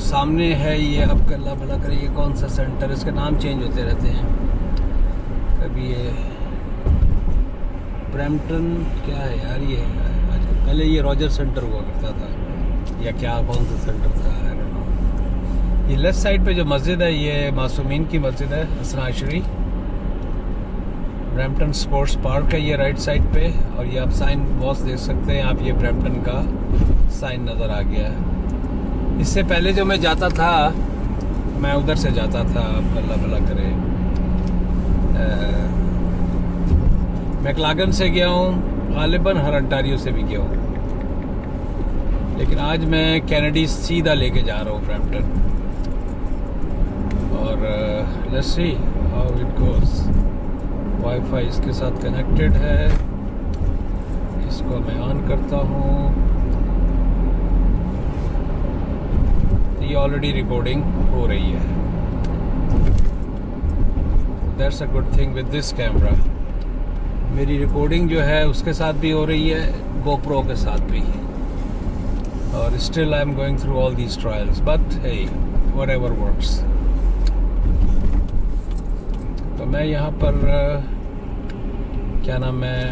सामने है ये, अब अल्लाह भला करे, ये कौन सा सेंटर, इसके नाम चेंज होते रहते हैं। कभी ये ब्रैम्पटन क्या है यार, ये पहले ये रॉजर सेंटर हुआ करता था, या क्या कौन सा सेंटर था, आई डोंट नो। ये लेफ्ट साइड पे जो मस्जिद है, ये मासूमीन की मस्जिद है, हसन आशरी। ब्रैम्पटन स्पोर्ट्स पार्क है ये राइट साइड पे, और ये आप साइन बॉस देख सकते हैं आप, ये ब्रैम्पटन का साइन नज़र आ गया है। इससे पहले जो मैं जाता था, मैं उधर से जाता था, अल्लाह भला करे, मैक्लागन से गया हूँ, गालिबन हर अंटारियो से भी गया हूँ, लेकिन आज मैं कैनेडी सीधा लेके जा रहा हूँ ब्रैम्पटन। और let's see how it goes. Wifi इसके साथ कनेक्टेड है, इसको मैं ऑन करता हूँ। ये ऑलरेडी रिकॉर्डिंग हो रही है, that's a good thing with this camera. मेरी रिकॉर्डिंग जो है उसके साथ भी हो रही है, गोप्रो के साथ भी, और still I am going through all these trials, but hey whatever works. तो मैं यहाँ पर क्या नाम है,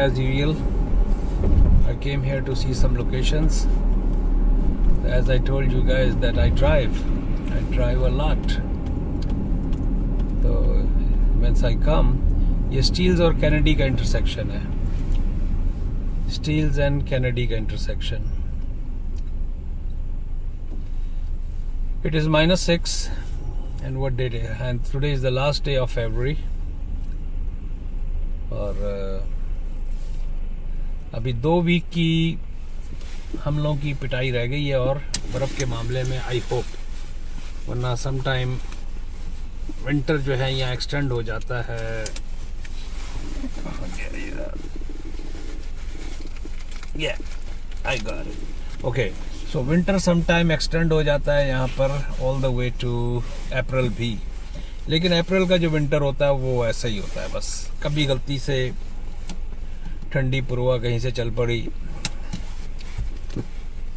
as usual I came here to see some locations. As I told you guys that I drive a lot. तो once I come, ये steels और कैनेडी का इंटरसेक्शन है, स्टील्स एंड कैनेडी का intersection. It is -6 and what day? And today is the last day of February. और अभी 2 week की हम लोगों की पिटाई रह गई है, और बर्फ़ के मामले में आई होप, वरना सम टाइम विंटर जो है यहाँ एक्सटेंड हो जाता है। I got it, okay. So winter some time extend हो जाता है यहाँ पर all the way to April भी, लेकिन अप्रैल का जो विंटर होता है वो ऐसा ही होता है, बस कभी गलती से ठंडी पुरवा कहीं से चल पड़ी,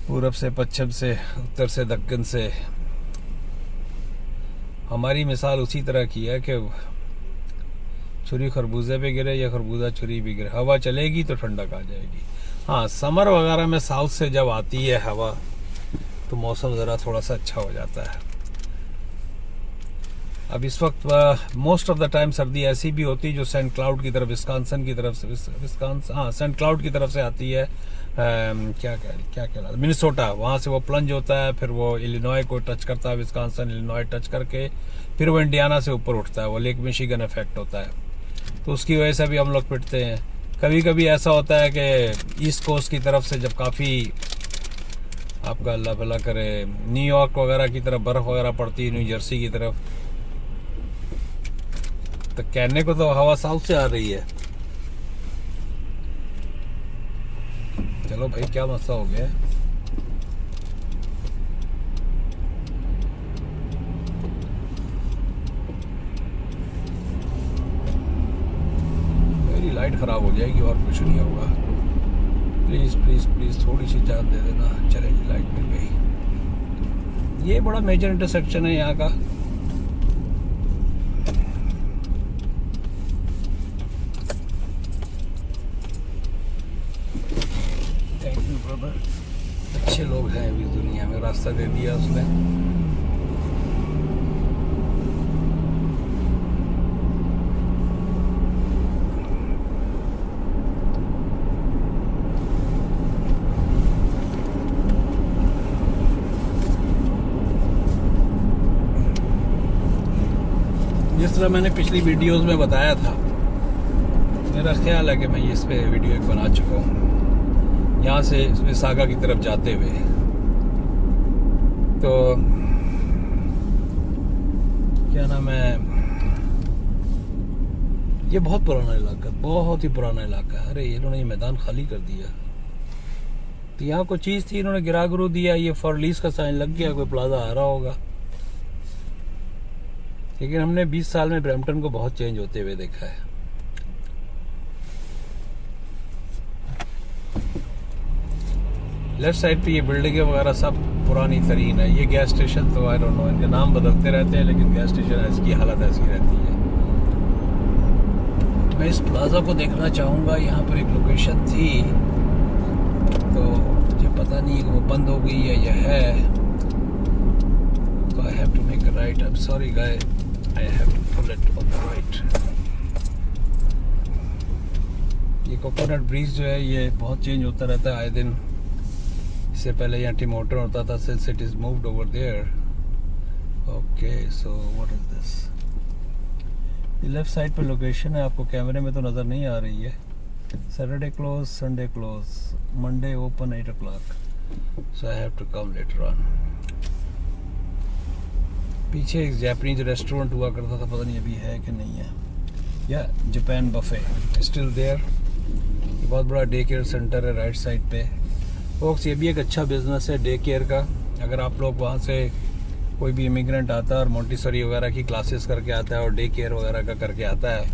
पूरब से पश्चिम से, उत्तर से दक्कन से। हमारी मिसाल उसी तरह की है कि छुरी खरबूजे पे गिरे या खरबूजा छुरी पे गिरे, हवा चलेगी तो ठंडक आ जाएगी। हाँ, समर वगैरह में साउथ से जब आती है हवा तो मौसम ज़रा थोड़ा सा अच्छा हो जाता है। अब इस वक्त मोस्ट ऑफ द टाइम सर्दी ऐसी भी होती है जो सेंट क्लाउड की तरफ, विस्कॉन्सिन की तरफ से, हाँ सेंट क्लाउड की तरफ से आती है। क्या मिनेसोटा, वहाँ से वो प्लंज होता है, फिर वो इलिनॉय को टच करता है, विस्कॉन्सिन इलिनॉय टच करके फिर वो इंडियाना से ऊपर उठता है, वो लेक मिशिगन इफेक्ट होता है, तो उसकी वजह से भी हम लोग पिटते हैं। कभी कभी ऐसा होता है कि ईस्ट कोस्ट की तरफ से जब काफ़ी, आपका अल्लाह भला करे, न्यूयॉर्क वगैरह की तरफ बर्फ़ वगैरह पड़ती है, न्यू जर्सी की तरफ, तो कहने को तो हवा साउथ से आ रही है। चलो भाई, क्या मसला हो गया है? मेरी लाइट खराब हो जाएगी और कुछ नहीं होगा। प्लीज प्लीज प्लीज थोड़ी सी जान दे देना। चलेगी, लाइट मिल गई। ये बड़ा मेजर इंटरसेक्शन है यहाँ का। अच्छे लोग हैं अभी दुनिया में, रास्ता दे दिया उसने। जिस तरह मैंने पिछली वीडियोस में बताया था, मेरा ख्याल है कि मैं इस पे वीडियो एक बना चुका हूँ, यहाँ से विसागा की तरफ जाते हुए। तो क्या नाम है, ये बहुत पुराना इलाका, बहुत ही पुराना इलाका है। अरे इन्होंने ये मैदान खाली कर दिया, तो यहाँ कोई चीज़ थी, इन्होंने गिरा गुरु दिया, ये फॉर लीज का साइन लग गया, कोई प्लाजा आ रहा होगा। लेकिन हमने 20 साल में ब्रैम्पटन को बहुत चेंज होते हुए देखा है। लेफ्ट साइड पे ये बिल्डिंगें वगैरह सब पुरानी तरीन है। ये गैस स्टेशन तो आई डोंट नो, इनके नाम बदलते रहते हैं, लेकिन गैस स्टेशन इसकी हालत ऐसी रहती है। मैं इस प्लाजा को देखना चाहूँगा। यहाँ पर एक लोकेशन थी, तो मुझे पता नहीं कि वो बंद हो गई है या है। तो I have to make a right. I am sorry guy, I have to pull it on the right. ये कोकोनट ब्रिज जो है ये बहुत चेंज होता रहता है आए दिन। इससे पहले यहाँ टिमोटर होता था, since it is moved over there. Okay, so what is this? ये लेफ्ट साइड पे लोकेशन है, आपको कैमरे में तो नज़र नहीं आ रही है। Saturday close, Sunday close, Monday open 8 o'clock, so I have to come later on. पीछे एक जापानीज रेस्टोरेंट हुआ करता था, पता नहीं अभी है कि नहीं है। या जापान बफे स्टिल देयर। ये बहुत बड़ा डे केयर सेंटर है राइट साइड पे। फोक्स, ये भी एक अच्छा बिजनेस है डे केयर का। अगर आप लोग वहाँ से कोई भी इमिग्रेंट आता है और मोंटेसरी वगैरह की क्लासेस करके आता है और डे केयर वगैरह का करके आता है,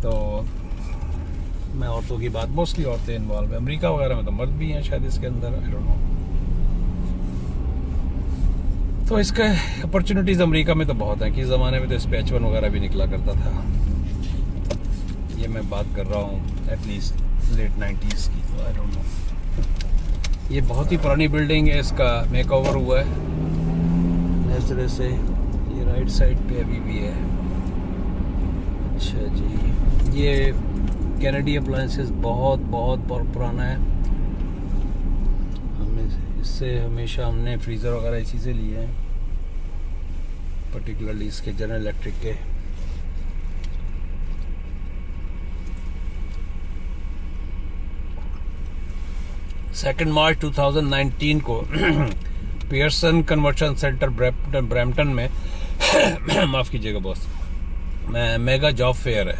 तो मैं औरतों की बात, मोस्टली औरतें इन्वॉल्व है। अमेरिका वगैरह में तो मर्द भी हैं शायद इसके अंदर, आई डोंट नो। तो इसका अपॉर्चुनिटीज़ अमेरिका में तो बहुत हैं। किस ज़माने में तो स्पैचवन वगैरह भी निकला करता था। ये मैं बात कर रहा हूँ एटलीस्ट लेट 90s की, तो आई डोंट नो। ये बहुत ही पुरानी बिल्डिंग है, इसका मेकओवर हुआ है इस तरह से। ये राइट साइड पे अभी भी है। अच्छा जी, ये कैनेडी अप्लायंसेस बहुत बहुत बहुत पुराना है। इससे हमेशा हमने फ्रीज़र वगैरह इसी से लिए हैं, पर्टिकुलरली इसके जनरल इलेक्ट्रिक के। सेकेंड मार्च 2019 को पियर्सन कन्वर्शन सेंटर ब्रैम्पटन में माफ़ कीजिएगा बॉस, मेगा जॉब फेयर है।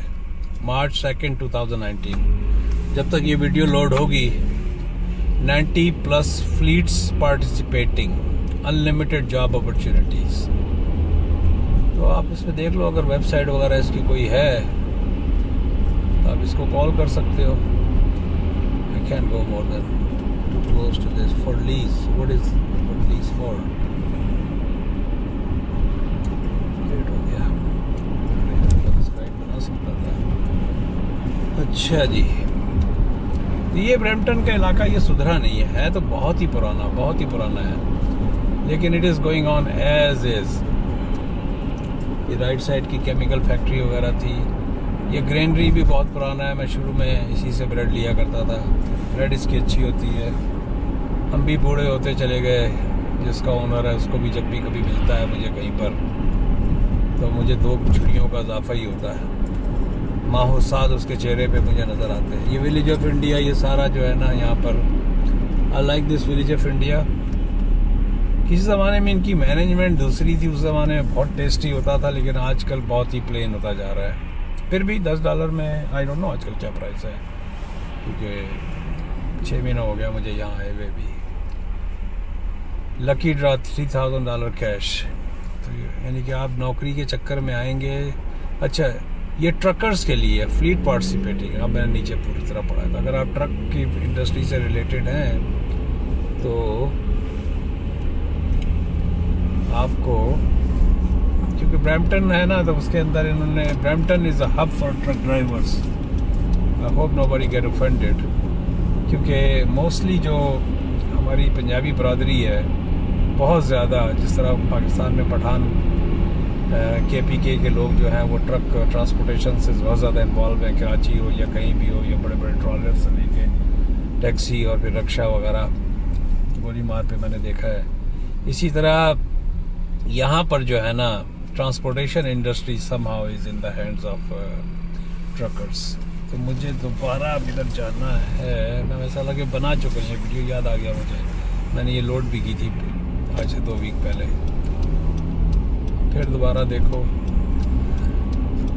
मार्च 2, 2019। जब तक ये वीडियो लोड होगी 90+ fleets participating, unlimited job opportunities. तो आप इसमें देख लो, अगर वेबसाइट वगैरह इसकी कोई है तो आप इसको कॉल कर सकते हो। I can go more than too close to this for lease. What is lease for? Late हो गया, सब्सक्राइब बना सकता था। अच्छा जी, ये ब्रैम्पटन का इलाका ये सुधरा नहीं है तो बहुत ही पुराना है, लेकिन it is going on as is. ये राइट साइड की केमिकल फैक्ट्री वगैरह थी। ये ग्रेनरी भी बहुत पुराना है। मैं शुरू में इसी से ब्रेड लिया करता था। ब्रेड इसकी अच्छी होती है। हम भी बूढ़े होते चले गए। जिसका ओनर है उसको भी जब भी कभी मिलता है मुझे कहीं पर, तो मुझे 2 छुट्टियों का इजाफा ही होता है। माहो साद उसके चेहरे पे मुझे नज़र आते हैं। ये विलेज ऑफ इंडिया, ये सारा जो है ना यहाँ पर, I like this village of India. किसी ज़माने में इनकी मैनेजमेंट दूसरी थी, उस ज़माने में बहुत टेस्टी होता था, लेकिन आजकल बहुत ही प्लेन होता जा रहा है। फिर भी $10 में, आई डोंट नो आजकल क्या प्राइस है, क्योंकि 6 महीना हो गया मुझे यहाँ आए हुए भी। Lucky draw $3000 cash. तो यानी कि आप नौकरी के चक्कर में आएंगे। अच्छा, ये ट्रकर्स के लिए फ्लीट पार्टिसिपेटिंग। अब मैंने नीचे पूरी तरह पढ़ा था। अगर आप ट्रक की इंडस्ट्री से रिलेटेड हैं तो आपको, क्योंकि ब्रैम्पटन है ना, तो उसके अंदर इन्होंने, Brampton is a hub for truck drivers. I hope nobody get offended, क्योंकि मोस्टली जो हमारी पंजाबी बरादरी है बहुत ज़्यादा, जिस तरह पाकिस्तान में पठान KPK के लोग जो हैं वो ट्रक ट्रांसपोर्टेशन से बहुत ज़्यादा इन्वॉल्व हैं। कराची हो या कहीं भी हो, या बड़े बड़े ट्रॉलर से लेके टैक्सी और फिर रक्षा वगैरह गोली मार पे मैंने देखा है। इसी तरह यहाँ पर जो है ना, transportation industry somehow is in the hands of truckers. तो मुझे दोबारा अब इधर जाना है। मैं वैसा लगे बना चुका हूँ, ये वीडियो याद आ गया मुझे, मैंने ये लोड भी की थी आज से 2 वीक पहले। फिर दोबारा देखो,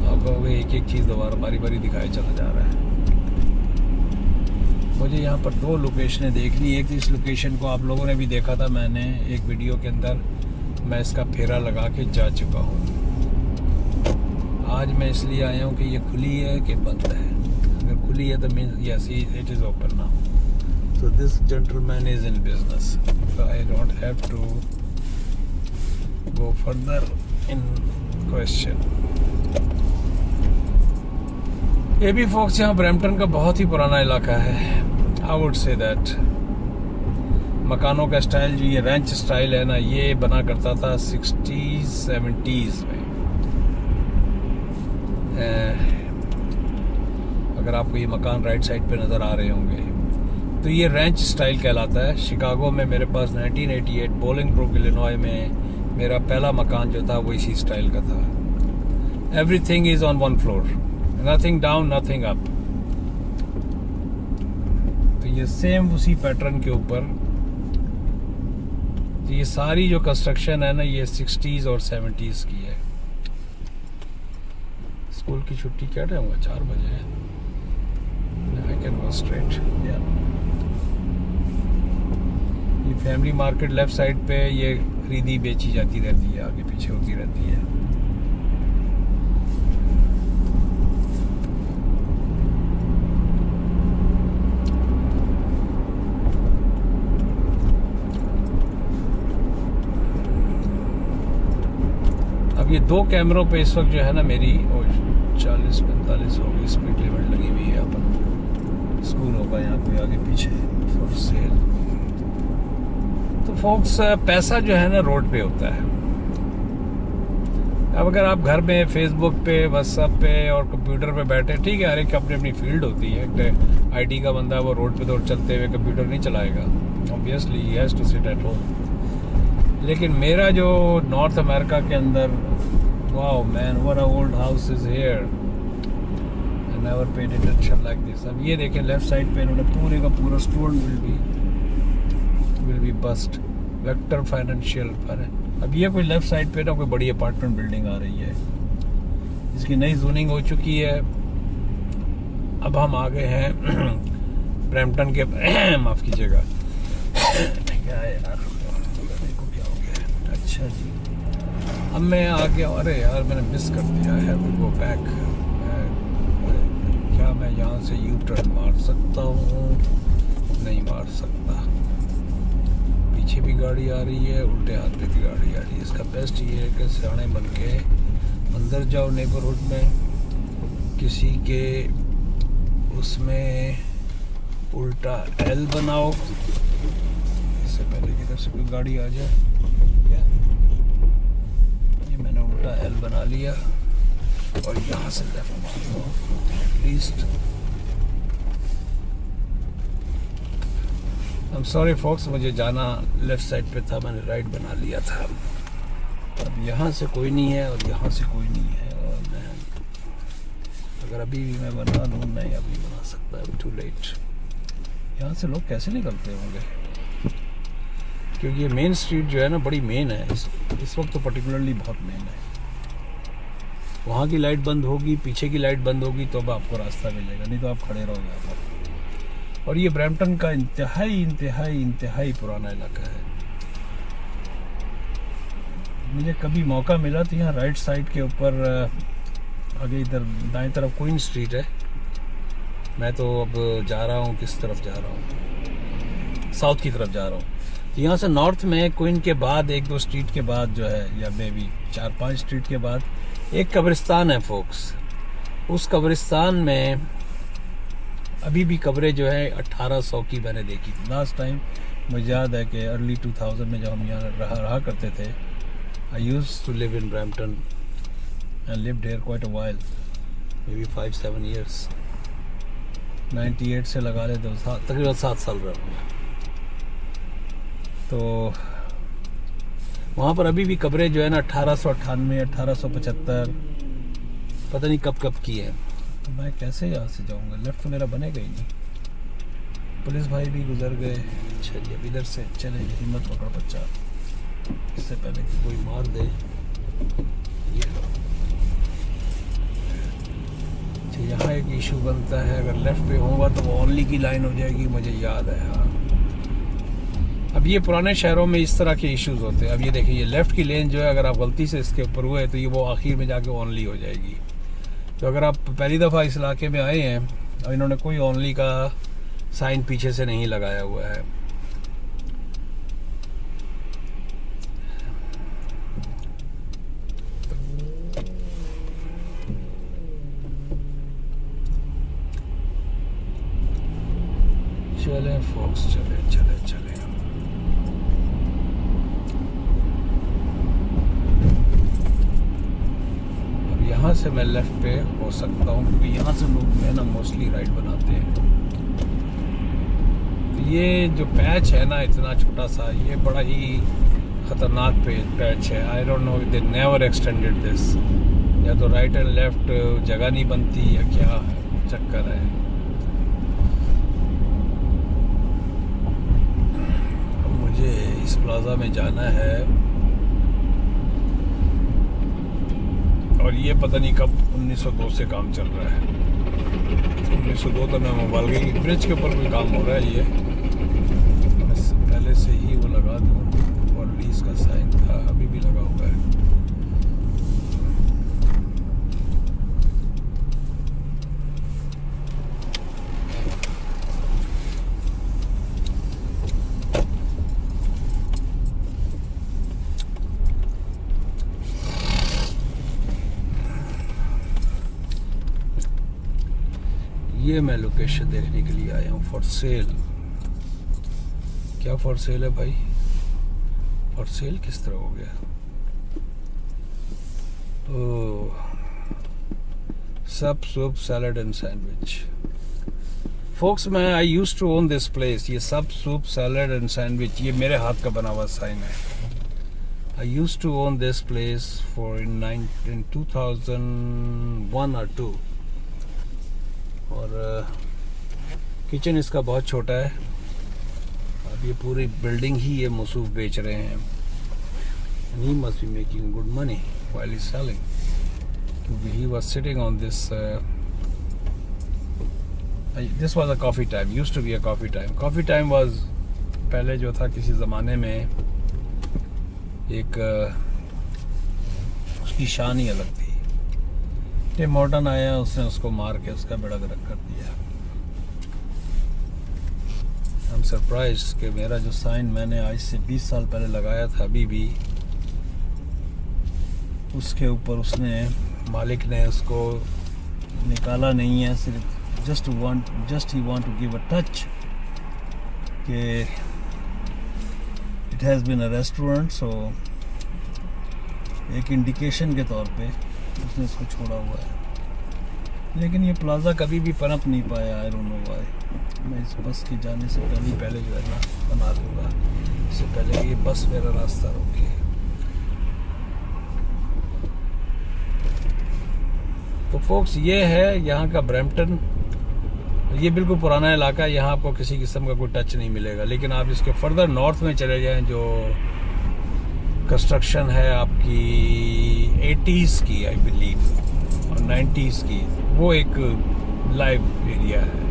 आप कहोगे एक एक चीज़ दोबारा बारी बारी दिखाई चला जा रहा है। मुझे यहाँ पर 2 लोकेशनें देखनी। एक इस लोकेशन को आप लोगों ने भी देखा था, मैंने एक वीडियो के अंदर मैं इसका फेरा लगा के जा चुका हूँ। आज मैं इसलिए आया हूँ कि ये खुली है कि बंद है। अगर खुली है तो means yes it is open now. So this gentleman is in business, so I don't have to go further in question. ये भी फोक्स यहाँ ब्रैम्पटन का बहुत ही पुराना इलाका है. I would say that मकानों का स्टाइल जो ये रैंच स्टाइल है ना, ये बना करता था 60s 70s में. अगर आपको ये मकान राइट साइड पे नज़र आ रहे होंगे तो ये रैंच स्टाइल कहलाता है. शिकागो में मेरे पास 1988 बोलिंगब्रुक इलिनॉय में मेरा पहला मकान जो था वो इसी स्टाइल का था. Everything is on one floor, nothing down nothing up. तो ये सेम उसी पैटर्न के ऊपर. तो ये सारी जो कंस्ट्रक्शन है ना, ये 60s और 70s की है. स्कूल की छुट्टी क्या टाइम हुआ? 4 बजे है. I can go straight. ये फैमिली मार्केट लेफ्ट साइड पे ये खरीदी बेची जाती रहती है, आगे पीछे होती रहती है. अब ये 2 कैमरों पे इस वक्त जो है ना मेरी 40-45 होगी स्पीड लिमिट लगी हुई है. यहाँ पर स्कूल होगा यहाँ कोई आगे पीछे फॉर सेल. तो फोक्स पैसा जो है ना रोड पे होता है. अब अगर आप घर में फेसबुक पे व्हाट्सएप पे और कंप्यूटर पे बैठे, ठीक है, हर एक अपनी अपनी फील्ड होती है. आईटी का बंदा वो रोड पे तो चलते हुए कंप्यूटर नहीं चलाएगा, obviously he has to sit at home. लेकिन मेरा जो नॉर्थ अमेरिका के अंदर, wow man what a old house is here. I never paid attention like this. अब ये देखें लेफ्ट साइड पे इन्होंने पूरे का पूरा store will be bust vector financial पर. अब ये कोई लेफ्ट साइड पे ना कोई बड़ी अपार्टमेंट बिल्डिंग आ रही है, इसकी नई जोनिंग हो चुकी है. अब हम आ गए हैं ब्रैम्पटन के माफ कीजिएगा क्या है यार, अच्छा जी. अब मैं आ गया. अरे यार मैंने मिस कर दिया है. Go back. क्या मैं यहाँ से यू टर्न मार सकता हूँ? नहीं मार सकता. पीछे भी गाड़ी आ रही है, उल्टे हाथ पे भी गाड़ी आ रही है. इसका बेस्ट ये है कि सियाने बन के अंदर जाओ नेबरहुड में, किसी के उसमें उल्टा एल बनाओ. इससे पहले कि इधर से कोई गाड़ी आ जाए, मैंने उल्टा एल बना लिया और यहाँ से लेफ्ट मार लो at least. I am sorry folks, मुझे जाना लेफ्ट साइड पे था, मैंने राइट बना लिया था. अब यहाँ से कोई नहीं है और यहाँ से कोई नहीं है. और मैं अगर अभी भी मैं बना लूँ, नहीं अभी बना सकता है, टू लेट. यहाँ से लोग कैसे निकलते होंगे, क्योंकि ये मेन स्ट्रीट जो है ना बड़ी मेन है इस वक्त तो पर्टिकुलरली बहुत मेन है. वहाँ की लाइट बंद होगी, पीछे की लाइट बंद होगी तो अब आपको रास्ता मिलेगा, नहीं तो आप खड़े रहोगे यहाँ पर. और ये ब्रैम्पटन का इंतहाई पुराना इलाका है. मुझे कभी मौका मिला तो यहाँ राइट साइड के ऊपर आगे इधर दाएं तरफ क्वीन स्ट्रीट है. मैं तो अब जा रहा हूँ, किस तरफ जा रहा हूँ? साउथ की तरफ जा रहा हूँ. यहाँ से नॉर्थ में क्वीन के बाद 1-2 स्ट्रीट के बाद जो है, या मे बी 4-5 स्ट्रीट के बाद एक कब्रिस्तान है फोक्स. उस कब्रिस्तान में अभी भी कब्रें जो है 1800 की मैंने देखी थी लास्ट टाइम. मुझे याद है कि अर्ली 2000 में जब हम यहाँ रहा करते थे. I used to live in Brampton and lived here quite a while, maybe 5-7 years. 98 से लगा ले तो तकरीबन 7 साल रहा हूँ. तो वहाँ पर अभी भी कब्रें जो है ना 1898, 1875 पता नहीं कब की है. तो मैं कैसे यहाँ से जाऊँगा? लेफ्ट तो मेरा बनेगा ही नहीं. पुलिस भाई भी गुजर गए. अच्छा जी, अब इधर से चले, हिम्मत पकड़ बच्चा, इससे पहले कि कोई मार दे. ये लो. अच्छा, यहाँ एक इशू बनता है, अगर लेफ्ट पे होगा तो वो ओनली की लाइन हो जाएगी, मुझे याद है. हाँ, अब ये पुराने शहरों में इस तरह के इश्यूज होते हैं. अब ये देखिए, ये लेफ्ट की लेन जो है अगर आप गलती से इसके ऊपर हुए तो ये वो आखिर में जाके ओनली हो जाएगी. तो अगर आप पहली दफ़ा इस इलाके में आए हैं और इन्होंने कोई ओनली का साइन पीछे से नहीं लगाया हुआ है। चले फोक्स, चले चले चले। अब यहाँ से मैं लेफ्ट पे हो सकता हूँ क्योंकि यहाँ से लोग जो है ना मोस्टली राइट बनाते हैं। तो ये जो पैच है ना इतना छोटा सा, ये बड़ा ही खतरनाक पैच है। I don't know, they never extended this. या तो राइट एंड लेफ्ट जगह नहीं बनती या क्या चक्कर है। मुझे इस प्लाजा में जाना है और ये पता नहीं कब 1902 से काम चल रहा है। 1902 तो मैं मोबाइल गई ब्रिज के ऊपर कोई काम हो रहा है। ये पहले से ही वो लगा दूँ और रिलीज का साइन था, अभी भी लगा हुआ है। ये मैं लोकेशन देखने के लिए आया हूँ। फॉर सेल, क्या फॉर सेल है भाई? फॉर सेल किस तरह हो गया? ओह, सब soup salad and sandwich. Folks मैं I used to own this place. ये सब सूप सैलड एंड सैंडविच, ये मेरे हाथ का बना हुआ साइन है। I used to own this place for in 2001 और 2। और किचन इसका बहुत छोटा है। अब ये पूरी बिल्डिंग ही ये मसूफ बेच रहे हैं। And he must be making good money while he's selling. He was sitting on this. This was a coffee time. Used to be a coffee time. Coffee time was पहले जो था किसी ज़माने में एक उसकी शान ही अलग थी। टिम हॉर्टन आया, उसने उसको मार के उसका बेड़ा गर्क कर दिया। आई एम सरप्राइज्ड कि मेरा जो साइन मैंने आज से 20 साल पहले लगाया था अभी भी उसके ऊपर उसने मालिक ने उसको निकाला नहीं है। सिर्फ जस्ट ही want to give a touch कि it has been a restaurant. So एक इंडिकेशन के तौर पे उसने इसको छोड़ा हुआ है। लेकिन ये प्लाजा कभी भी पनप नहीं पाया। I don't know why. मैं इस बस के जाने से पहले जो है ना बना दूंगा, इससे पहले ये बस मेरा रास्ता रोके। तो फोक्स ये है यहाँ का ब्रैम्पटन। ये बिल्कुल पुराना इलाका है, यहाँ आपको किसी किस्म का कोई टच नहीं मिलेगा। लेकिन आप इसके फर्दर नॉर्थ में चले जाएं, जो कंस्ट्रक्शन है आपकी 80s की आई बिलीव और 90s की, वो एक लाइव एरिया है।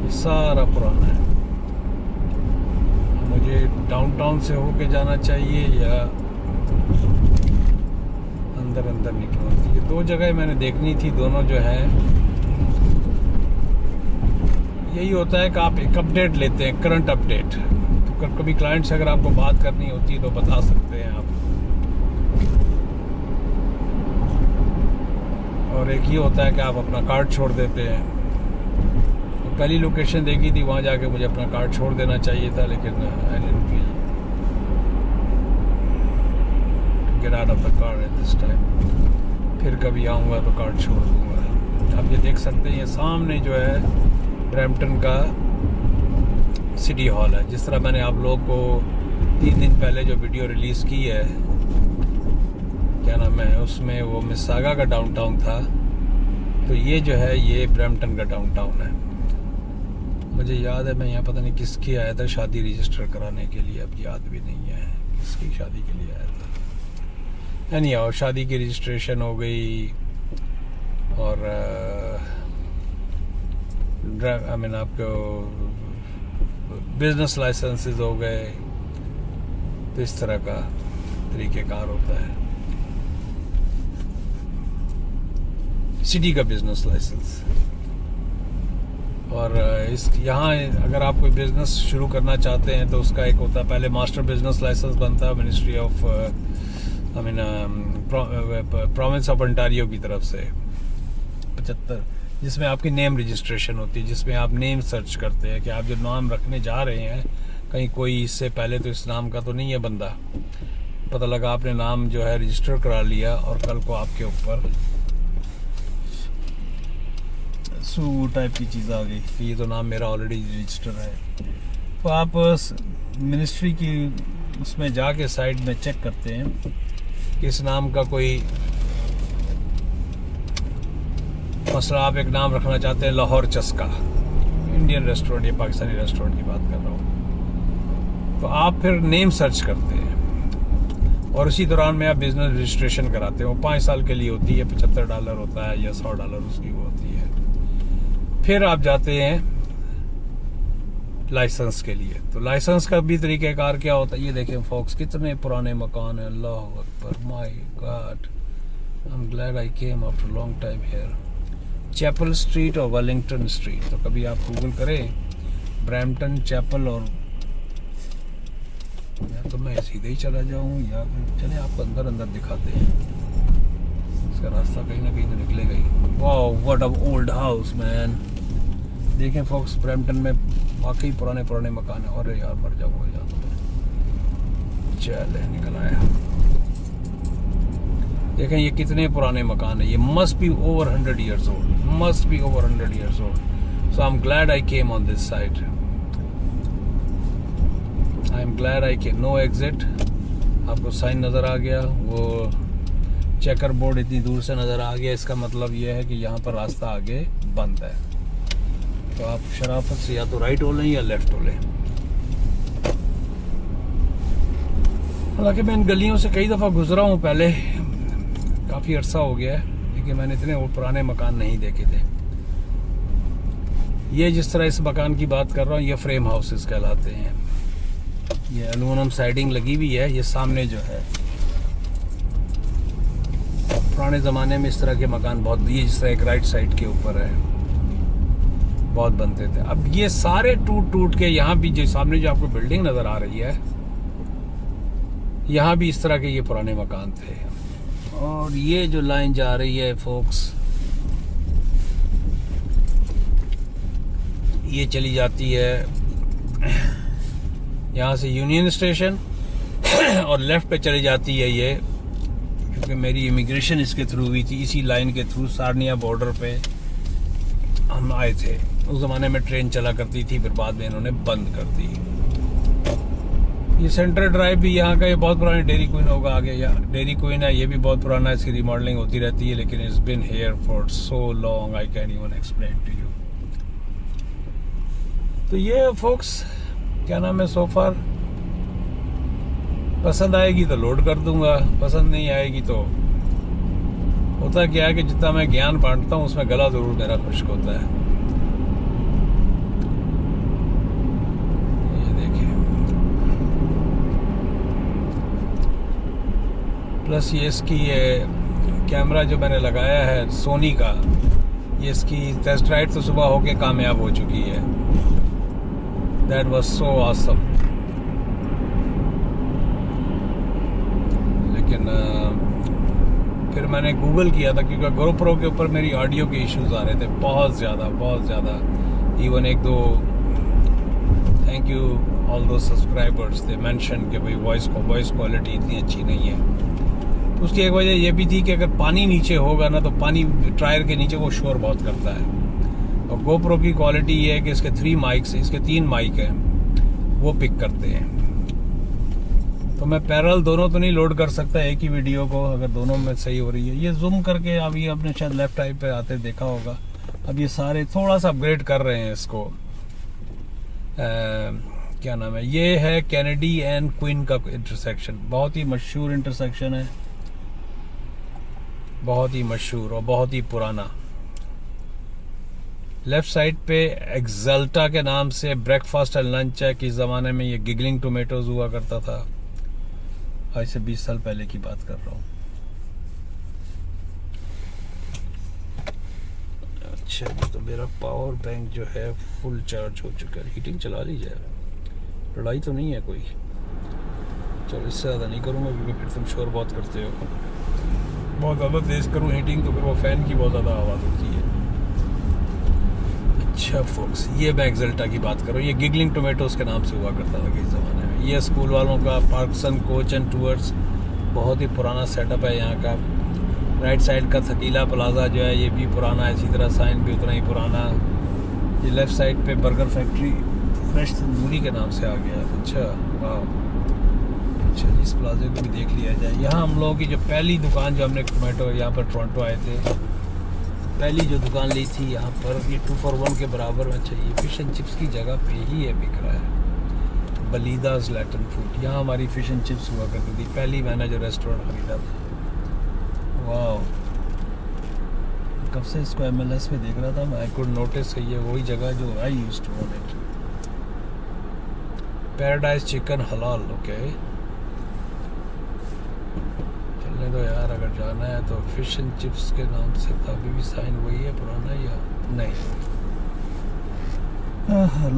ये सारा पुराना है। मुझे डाउनटाउन से होके जाना चाहिए या अंदर अंदर निकलना। ये दो जगह मैंने देखनी थी, दोनों जो है यही होता है कि आप एक अपडेट लेते हैं, करंट अपडेट। तो कभी क्लाइंट से अगर आपको बात करनी होती है तो बता सकते हैं आप। और एक ये होता है कि आप अपना कार्ड छोड़ देते हैं। तो पहली लोकेशन देखी थी, वहाँ जाके मुझे अपना कार्ड छोड़ देना चाहिए था, लेकिन I didn't feel to get out of the car at this time. फिर कभी आऊँगा तो कार्ड छोड़ दूँगा। आप ये देख सकते हैं, ये सामने जो है ब्रैम्पटन का सिटी हॉल है। जिस तरह मैंने आप लोगों को 3 दिन पहले जो वीडियो रिलीज़ की है, क्या नाम है, उसमें वो मिसागा का डाउनटाउन था। तो ये जो है ये ब्रैम्पटन का डाउनटाउन है। मुझे याद है मैं यहाँ पता नहीं किसकी आया था शादी रजिस्टर कराने के लिए, अब याद भी नहीं है किसकी शादी के लिए आया था। यानी और शादी की रजिस्ट्रेशन हो गई और आई मीन आपको बिजनेस लाइसेंसेस हो गए। तो इस तरह का तरीक़ेकार होता है। सिटी का बिजनेस लाइसेंस। और इस यहाँ अगर आप कोई बिजनेस शुरू करना चाहते हैं तो उसका एक होता है, पहले मास्टर बिजनेस लाइसेंस बनता है ministry of province of Ontario की तरफ से 75, जिसमें आपकी नेम रजिस्ट्रेशन होती है, जिसमें आप नेम सर्च करते हैं कि आप जो नाम रखने जा रहे हैं कहीं कोई इससे पहले तो इस नाम का तो नहीं है बंदा। पता लगा आपने नाम जो है रजिस्टर करा लिया और कल को आपके ऊपर सू टाइप की चीज़ आ गई कि ये तो नाम मेरा ऑलरेडी रजिस्टर है। तो आप मिनिस्ट्री की उसमें जाके साइड में चेक करते हैं कि इस नाम का कोई, मसला आप एक नाम रखना चाहते हैं लाहौर चस्का, इंडियन रेस्टोरेंट या पाकिस्तानी रेस्टोरेंट की बात कर रहा हूँ, तो आप फिर नेम सर्च करते हैं और उसी दौरान में आप बिजनेस रजिस्ट्रेशन कराते हो। 5 साल के लिए होती है, $75 होता है या $100 उसकी वो होती है। फिर आप जाते हैं लाइसेंस के लिए। तो लाइसेंस का भी तरीक़ाकार क्या होता है, ये देखें फोक्स कितने पुराने मकान हैं, अल्लाह अकबर, my god, I am glad I came after long time here. Chapel Street और वेलिंगटन स्ट्रीट, तो कभी आप गूगल करें ब्रैम्पटन चैपल, और या तो मैं सीधे ही चला जाऊं या चले आपको अंदर अंदर दिखाते हैं, इसका रास्ता कहीं ना कहीं तो निकलेगा ही। Wow what a old house man. देखें फोक्स, ब्रैम्पटन में वाकई पुराने पुराने मकान है। और यार मर जाऊंगा यार, चले निकल आया। देखें ये कितने पुराने मकान है, ये must be over 100 years old, must be over 100 years old। So I am glad I came on this side, I am glad I came. No exit, आपको साइन नज़र आ गया, वो चेकर बोर्ड इतनी दूर से नज़र आ गया, इसका मतलब ये है कि यहाँ पर रास्ता आगे बंद है। तो आप शराफत से या तो राइट हो लें या लेफ्ट हो लें। हालांकि मैं इन गलियों से कई दफ़ा गुजरा हूँ पहले, काफ़ी अरसा हो गया है, लेकिन मैंने इतने पुराने मकान नहीं देखे थे। ये जिस तरह इस मकान की बात कर रहा हूँ, ये फ्रेम हाउसेस कहलाते हैं। ये एलुमिनियम साइडिंग लगी हुई है। ये सामने जो है पुराने ज़माने में इस तरह के मकान बहुत, ये जिस तरह एक राइट साइड के ऊपर है, बहुत बनते थे। अब ये सारे टूट टूट के, यहाँ भी जो सामने जो आपको बिल्डिंग नज़र आ रही है, यहाँ भी इस तरह के ये पुराने मकान थे। और ये जो लाइन जा रही है फोक्स, ये चली जाती है यहाँ से यूनियन स्टेशन और लेफ्ट पे चली जाती है ये, क्योंकि मेरी इमिग्रेशन इसके थ्रू हुई थी, इसी लाइन के थ्रू सारनिया बॉर्डर पे हम आए थे। उस ज़माने में ट्रेन चला करती थी, फिर बाद में इन्होंने बंद कर दी। ये सेंट्रल ड्राइव भी यहाँ का, ये बहुत पुरानी डेयरी क्वीन होगा आगे, या डेयरी क्वीन है, ये भी बहुत पुराना है, इसकी रिमॉडलिंग होती रहती है, लेकिन it's been here for so long I can even explain to you. तो ये फोक्स क्या नाम है, सोफा पसंद आएगी तो लोड कर दूंगा, पसंद नहीं आएगी तो होता क्या है कि जितना मैं ज्ञान बांटता हूँ उसमें गला जरूर मेरा खुश्क होता है। ये देखिए, प्लस ये इसकी ये कैमरा जो मैंने लगाया है सोनी का, ये इसकी टेस्ट राइड तो सुबह होके कामयाब हो चुकी है। That was so awesome. लेकिन फिर मैंने गूगल किया था, क्योंकि गोप्रो के ऊपर मेरी ऑडियो के इश्यूज आ रहे थे बहुत ज़्यादा। इवन एक दो थैंक यू ऑल दो सब्सक्राइबर्स दे मेंशन कि भाई वॉइस क्वालिटी इतनी अच्छी नहीं है। तो उसकी एक वजह यह भी थी कि अगर पानी नीचे होगा ना, तो पानी टायर के नीचे वो शोर बहुत करता है। और गोप्रो की क्वालिटी ये है कि इसके 3 माइक्स, इसके 3 माइक हैं, वो पिक करते हैं। तो मैं पैरेलल दोनों तो नहीं लोड कर सकता एक ही वीडियो को, अगर दोनों में सही हो रही है। ये जूम करके अभी आपने शायद लेफ्ट साइड पे आते देखा होगा। अब ये सारे थोड़ा सा अपग्रेड कर रहे हैं इसको। क्या नाम है, ये है कैनेडी एंड क्वीन का इंटरसेक्शन, बहुत ही मशहूर इंटरसेक्शन है, बहुत ही मशहूर और बहुत ही पुराना। लेफ्ट साइड पे एक्सल्टा के नाम से ब्रेकफास्ट एंड लंच है, कि ज़माने में ये गिगलिंग टोमेटोज हुआ करता था। आज से 20 साल पहले की बात कर रहा हूँ। अच्छा जी, तो मेरा पावर बैंक जो है फुल चार्ज हो चुका है। हीटिंग चला ली जाए, लड़ाई तो नहीं है कोई। चलो इससे ज़्यादा नहीं करूँगा क्योंकि फिर तुम शोर बहुत करते हो। बहुत ज़्यादा तेज़ करूँ हीटिंग तो फिर वो फ़ैन की बहुत ज़्यादा आवाज़ होती है। अच्छा फोक्स, ये मैं एक्जल्टा की बात करूँ, ये गिगलिंग टोमेटोज़ के नाम से हुआ करता था किस ज़माने में। ये स्कूल वालों का पार्कसन कोच एंड टूर्स, बहुत ही पुराना सेटअप है यहाँ का। राइट साइड का थकीला प्लाजा जो है ये भी पुराना है, इसी तरह साइन भी उतना ही पुराना। ये लेफ़्ट साइड पे बर्गर फैक्ट्री फ्रेश तंदूरी के नाम से आ गया। अच्छा वाह, अच्छा जी, इस प्लाजे को भी देख लिया जाए। यहाँ हम लोगों की जो पहली दुकान, जो हमने टोमेटो यहाँ पर टोरंटो आए थे, पहली जो दुकान ली थी यहाँ पर, ये 2 for 1 के बराबर में चाहिए। फ़िश एंड चिप्स की जगह पे ही है, बिक रहा है। बलीदास लैटन फूड, यहाँ हमारी फ़िश एंड चिप्स हुआ करती थी। पहली मैंने जो रेस्टोरेंट खरीदा था। वाह, कब से इसको MLS में देख रहा था मैं। आई कुड नोटिस ये वही जगह जो I used to own it. Paradise chicken halal, okay. चलने दो यार, अगर जाना है तो। फिश एंड चिप्स के नाम से था, अभी भी साइन वही है पुराना या नहीं।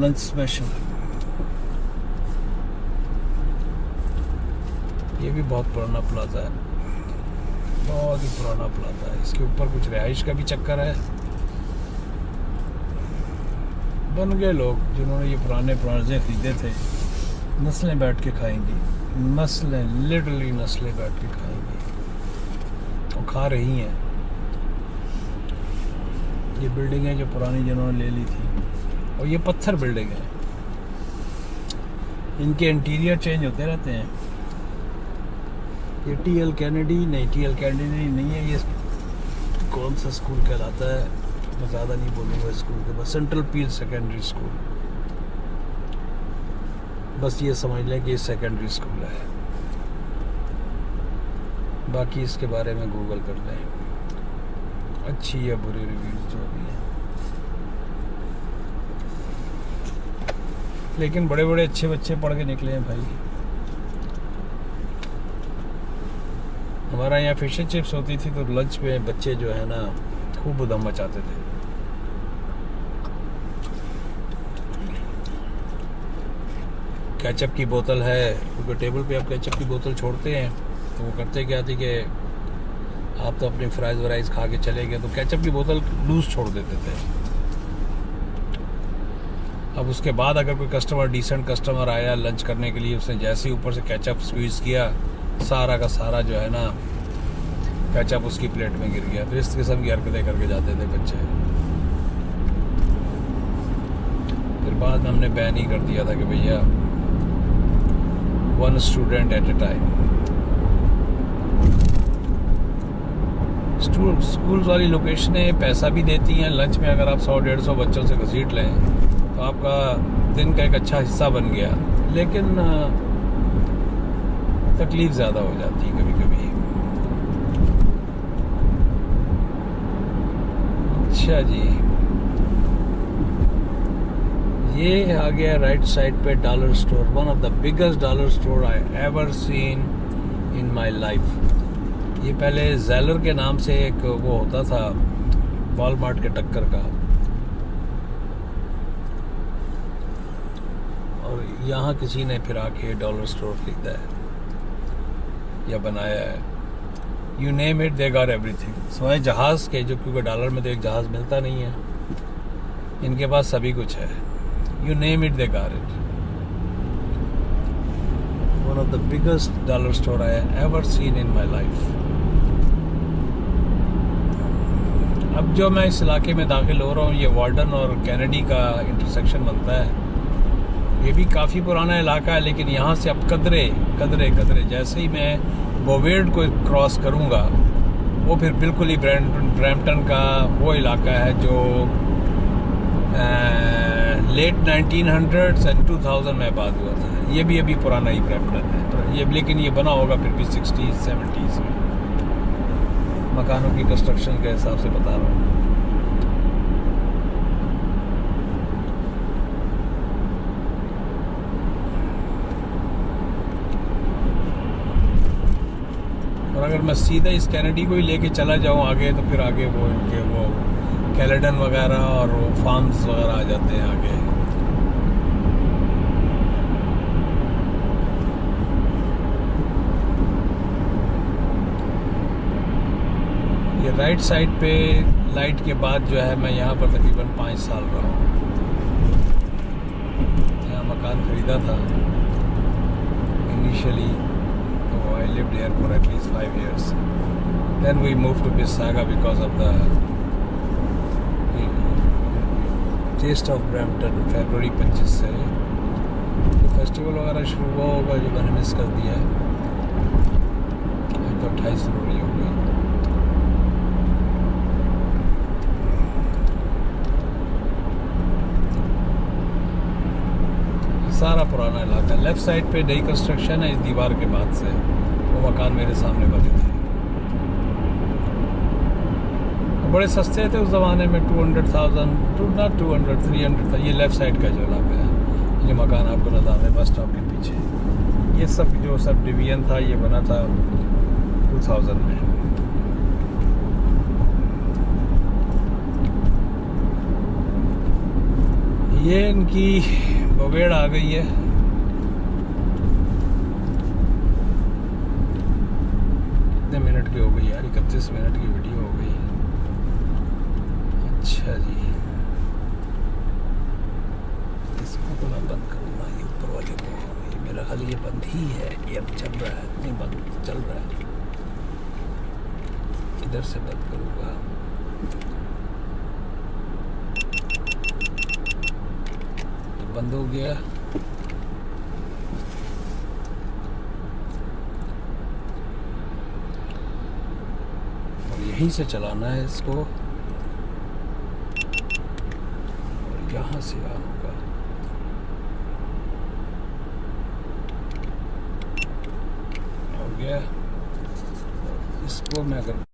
लंच स्पेशल, ये भी बहुत पुराना प्लाजा है, बहुत ही पुराना प्लाजा है। इसके ऊपर कुछ रिहाइश का भी चक्कर है। बन गए लोग जिन्होंने ये पुराने प्लाजे खरीदे थे, नस्लें बैठ के खाएंगी, नस्लें, लिटरली नस्लें बैठ के खाएंगी और खा रही हैं। ये बिल्डिंग है जो पुरानी जिन्होंने ले ली थी, और ये पत्थर बिल्डिंग है। इनके इंटीरियर चेंज होते रहते हैं। ये TL कैनेडी नहीं, TL कैनेडी नहीं है। ये कौन सा स्कूल कहलाता है, मैं ज़्यादा नहीं बोलूँगा स्कूल के बाद। सेंट्रल पील सेकेंडरी स्कूल, बस ये समझ लें कि ये सेकेंडरी स्कूल है। बाकी इसके बारे में गूगल कर लें, अच्छी या बुरी रिव्यूज जो भी हैं। लेकिन बड़े बड़े अच्छे बच्चे पढ़ के निकले हैं भाई। हमारा यहाँ फिश एंड चिप्स होती थी तो लंच में बच्चे जो है ना खूब उधम मचाते थे। केचप की बोतल है, क्योंकि टेबल पे आप केचप की बोतल छोड़ते हैं तो वो करते क्या थी कि आप तो अपनी फ्राइज वराइज खा के चले गए तो केचप की बोतल लूज छोड़ देते थे। अब उसके बाद अगर कोई कस्टमर, डिसेंट कस्टमर आया लंच करने के लिए, उसने जैसे ही ऊपर से केचप स्क्वीज किया, सारा का सारा जो है ना केचप उसकी प्लेट में गिर गया। तो इस किस्म की हरकतें करके जाते थे बच्चे। फिर बाद में हमने बैन ही कर दिया था कि भैया 1 student at A time. School वाली लोकेशनें पैसा भी देती हैं। लंच में अगर आप 100-150 बच्चों से घसीट लें तो आपका दिन का एक अच्छा हिस्सा बन गया, लेकिन तकलीफ ज़्यादा हो जाती है कभी कभी। अच्छा जी, ये आ गया राइट साइड पे dollar store, one of the biggest dollar store I ever seen in my life. ये पहले ज़ेलर के नाम से एक वो होता था, वॉलमार्ट के टक्कर का, और यहाँ किसी ने फिर आके डॉलर स्टोर खरीदा है या बनाया है। You name it, they got everything. सिवाय जहाज़ के, जो क्योंकि डॉलर में तो एक जहाज़ मिलता नहीं है, इनके पास सभी कुछ है। You name it, they got it. One of the biggest dollar store I ever seen in my life. अब जो मैं इस इलाके में दाखिल हो रहा हूँ, ये वार्डन और कैनेडी का इंटरसेक्शन बनता है। ये भी काफ़ी पुराना इलाका है, लेकिन यहाँ से अब कदरे कदरे कदरे, जैसे ही मैं बोवेड को क्रॉस करूँगा, वो फिर बिल्कुल ही ब्रैम्पटन का वो इलाका है जो लेट 1900s एंड 2000 में आबाद हुआ था। ये भी अभी पुराना ही ब्रैम्पटन है ये, लेकिन ये बना होगा फिर भी 60s 70s में। मकानों की कंस्ट्रक्शन के हिसाब से बता रहा हूँ। और अगर मैं सीधा इस कैनेडी को ही लेके चला जाऊँ आगे, तो फिर आगे वो इनके वो कैलेडन वगैरह और वो फार्म्स वगैरह आ जाते हैं आगे। ये राइट साइड पे लाइट के बाद जो है मैं यहाँ पर तकरीबन 5 साल रहा हूँ। यहाँ मकान खरीदा था इनिशियली, तो I lived here for at least 5 years. Then we moved to Bissaga because of the Taste of Brampton फरवरी 25 से तो फेस्टिवल वगैरह शुरू हुआ होगा जो मैंने मिस कर दिया है। तो 28 फरवरी हो गई। सारा पुराना इलाका। लेफ्ट साइड पे नई कंस्ट्रक्शन है इस दीवार के बाद से, वो मकान मेरे सामने बने थे, बड़े सस्ते थे उस ज़माने में। 200,000 नॉट 200 300 था। ये लेफ़्ट साइड का जो इलाका है, ये मकान आपको नजर आ रहा है बस स्टॉप के पीछे। ये सब जो सब डिवीजन था ये बना था 2000 में। ये इनकी बोगेड़ आ गई है। कितने मिनट की हो गई यार? 31 मिनट की वीडियो हो गई। अच्छा जी, इसको तो मैं बंद करूँगा, ये ऊपर वाले को। ये मेरा खाली ये बंद ही है, ये अब चल रहा है, नहीं बंद चल रहा है। इधर से बंद करूँगा। ये बंद हो गया। और यहीं से चलाना है इसको, यहाँ से ऑन होगा। हो गया। इसको मैं अगर